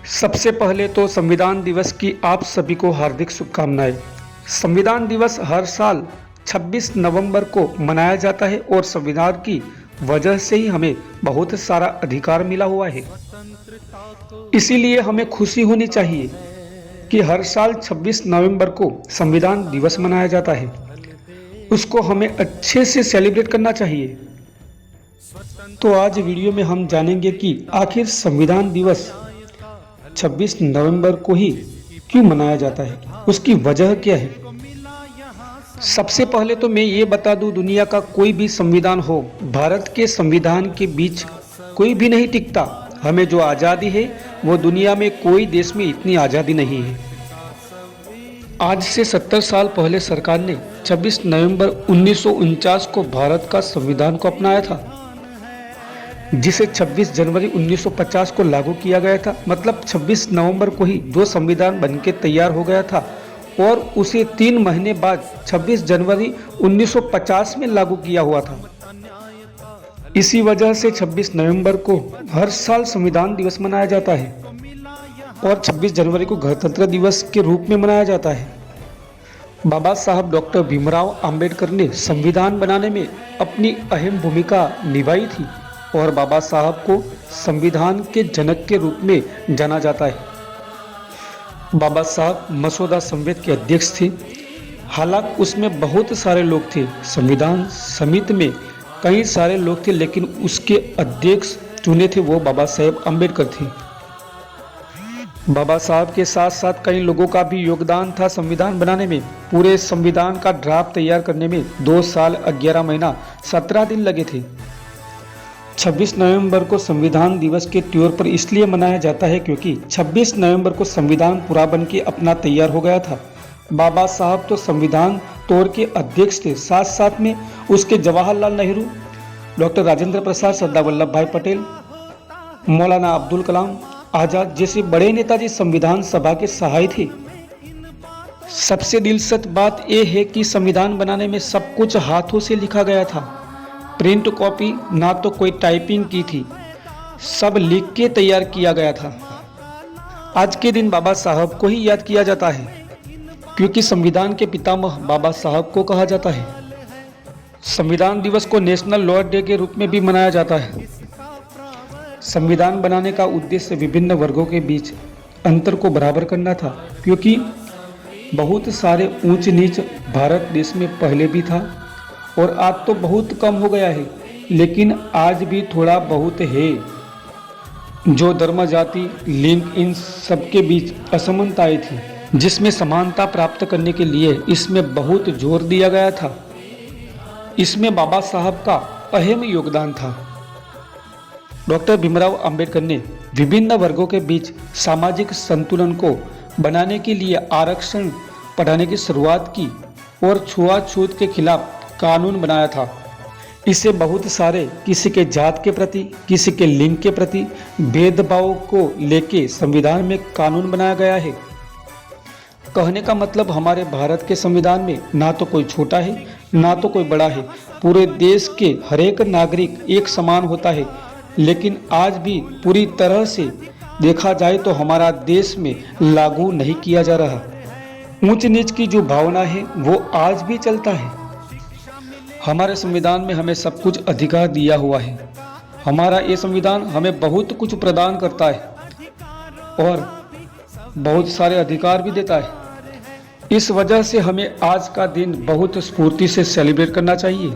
सबसे पहले तो संविधान दिवस की आप सभी को हार्दिक शुभकामनाएं। संविधान दिवस हर साल 26 नवंबर को मनाया जाता है और संविधान की वजह से ही हमें बहुत सारा अधिकार मिला हुआ है। इसीलिए हमें खुशी होनी चाहिए कि हर साल 26 नवंबर को संविधान दिवस मनाया जाता है। उसको हमें अच्छे से सेलिब्रेट करना चाहिए। तो आज वीडियो में हम जानेंगे कि आखिर संविधान दिवस 26 नवंबर को ही क्यों मनाया जाता है, उसकी वजह क्या है। सबसे पहले तो मैं ये बता दूं, दुनिया का कोई भी संविधान हो, भारत के संविधान के बीच कोई भी नहीं टिकता। हमें जो आज़ादी है वो दुनिया में कोई देश में इतनी आज़ादी नहीं है। आज से 70 साल पहले सरकार ने 26 नवंबर 1949 को भारत का संविधान को अपनाया था, जिसे 26 जनवरी 1950 को लागू किया गया था। मतलब 26 नवंबर को ही जो संविधान बनके तैयार हो गया था और उसे 3 महीने बाद 26 जनवरी 1950 में लागू किया हुआ था। इसी वजह से 26 नवंबर को हर साल संविधान दिवस मनाया जाता है और 26 जनवरी को गणतंत्र दिवस के रूप में मनाया जाता है। बाबा साहब डॉक्टर भीमराव अंबेडकर ने संविधान बनाने में अपनी अहम भूमिका निभाई थी और बाबा साहब को संविधान के जनक के रूप में जाना जाता है। बाबा साहब मसौदा संसद के अध्यक्ष थे। हालांकि उसमें बहुत सारे लोग थे, संविधान समिति में कई सारे लोग थे, लेकिन उसके अध्यक्ष चुने थे वो बाबा साहेब अम्बेडकर थे। बाबा साहब के साथ साथ कई लोगों का भी योगदान था संविधान बनाने में। पूरे संविधान का ड्राफ्ट तैयार करने में 2 साल 11 महीना 17 दिन लगे थे। 26 नवंबर को संविधान दिवस के तौर पर इसलिए मनाया जाता है क्योंकि 26 नवंबर को संविधान पूरा बन के अपना तैयार हो गया था। बाबा साहब तो संविधान तौर के अध्यक्ष थे, साथ साथ में उसके जवाहरलाल नेहरू, डॉक्टर राजेंद्र प्रसाद, सरदार वल्लभ भाई पटेल, मौलाना अब्दुल कलाम आज़ाद जैसे बड़े नेताजी संविधान सभा के सहायक थे। सबसे दिलचस्प बात यह है कि संविधान बनाने में सब कुछ हाथों से लिखा गया था। प्रिंट कॉपी ना तो कोई टाइपिंग की थी, सब लिख के तैयार किया गया था। आज के दिन बाबा साहब को ही याद किया जाता है क्योंकि संविधान के पितामह बाबा साहब को कहा जाता है। संविधान दिवस को नेशनल लॉ डे के रूप में भी मनाया जाता है। संविधान बनाने का उद्देश्य विभिन्न वर्गों के बीच अंतर को बराबर करना था, क्योंकि बहुत सारे ऊंच नीच भारत देश में पहले भी था और आज तो बहुत कम हो गया है, लेकिन आज भी थोड़ा बहुत है। जो धर्म, जाति, लिंग, इन सबके बीच असमानताएं थी, जिसमें समानता प्राप्त करने के लिए इसमें बहुत जोर दिया गया था। इसमें बाबा साहब का अहम योगदान था। डॉक्टर भीमराव अंबेडकर ने विभिन्न वर्गों के बीच सामाजिक संतुलन को बनाने के लिए आरक्षण पढ़ाने की शुरुआत की और छुआछूत के खिलाफ कानून बनाया था। इसे बहुत सारे किसी के जात के प्रति, किसी के लिंग के प्रति भेदभाव को लेके संविधान में कानून बनाया गया है। कहने का मतलब हमारे भारत के संविधान में ना तो कोई छोटा है ना तो कोई बड़ा है। पूरे देश के हर एक नागरिक एक समान होता है, लेकिन आज भी पूरी तरह से देखा जाए तो हमारा देश में लागू नहीं किया जा रहा। ऊंच नीच की जो भावना है वो आज भी चलता है। हमारे संविधान में हमें सब कुछ अधिकार दिया हुआ है। हमारा ये संविधान हमें बहुत कुछ प्रदान करता है और बहुत सारे अधिकार भी देता है। इस वजह से हमें आज का दिन बहुत स्फूर्ति से सेलिब्रेट करना चाहिए।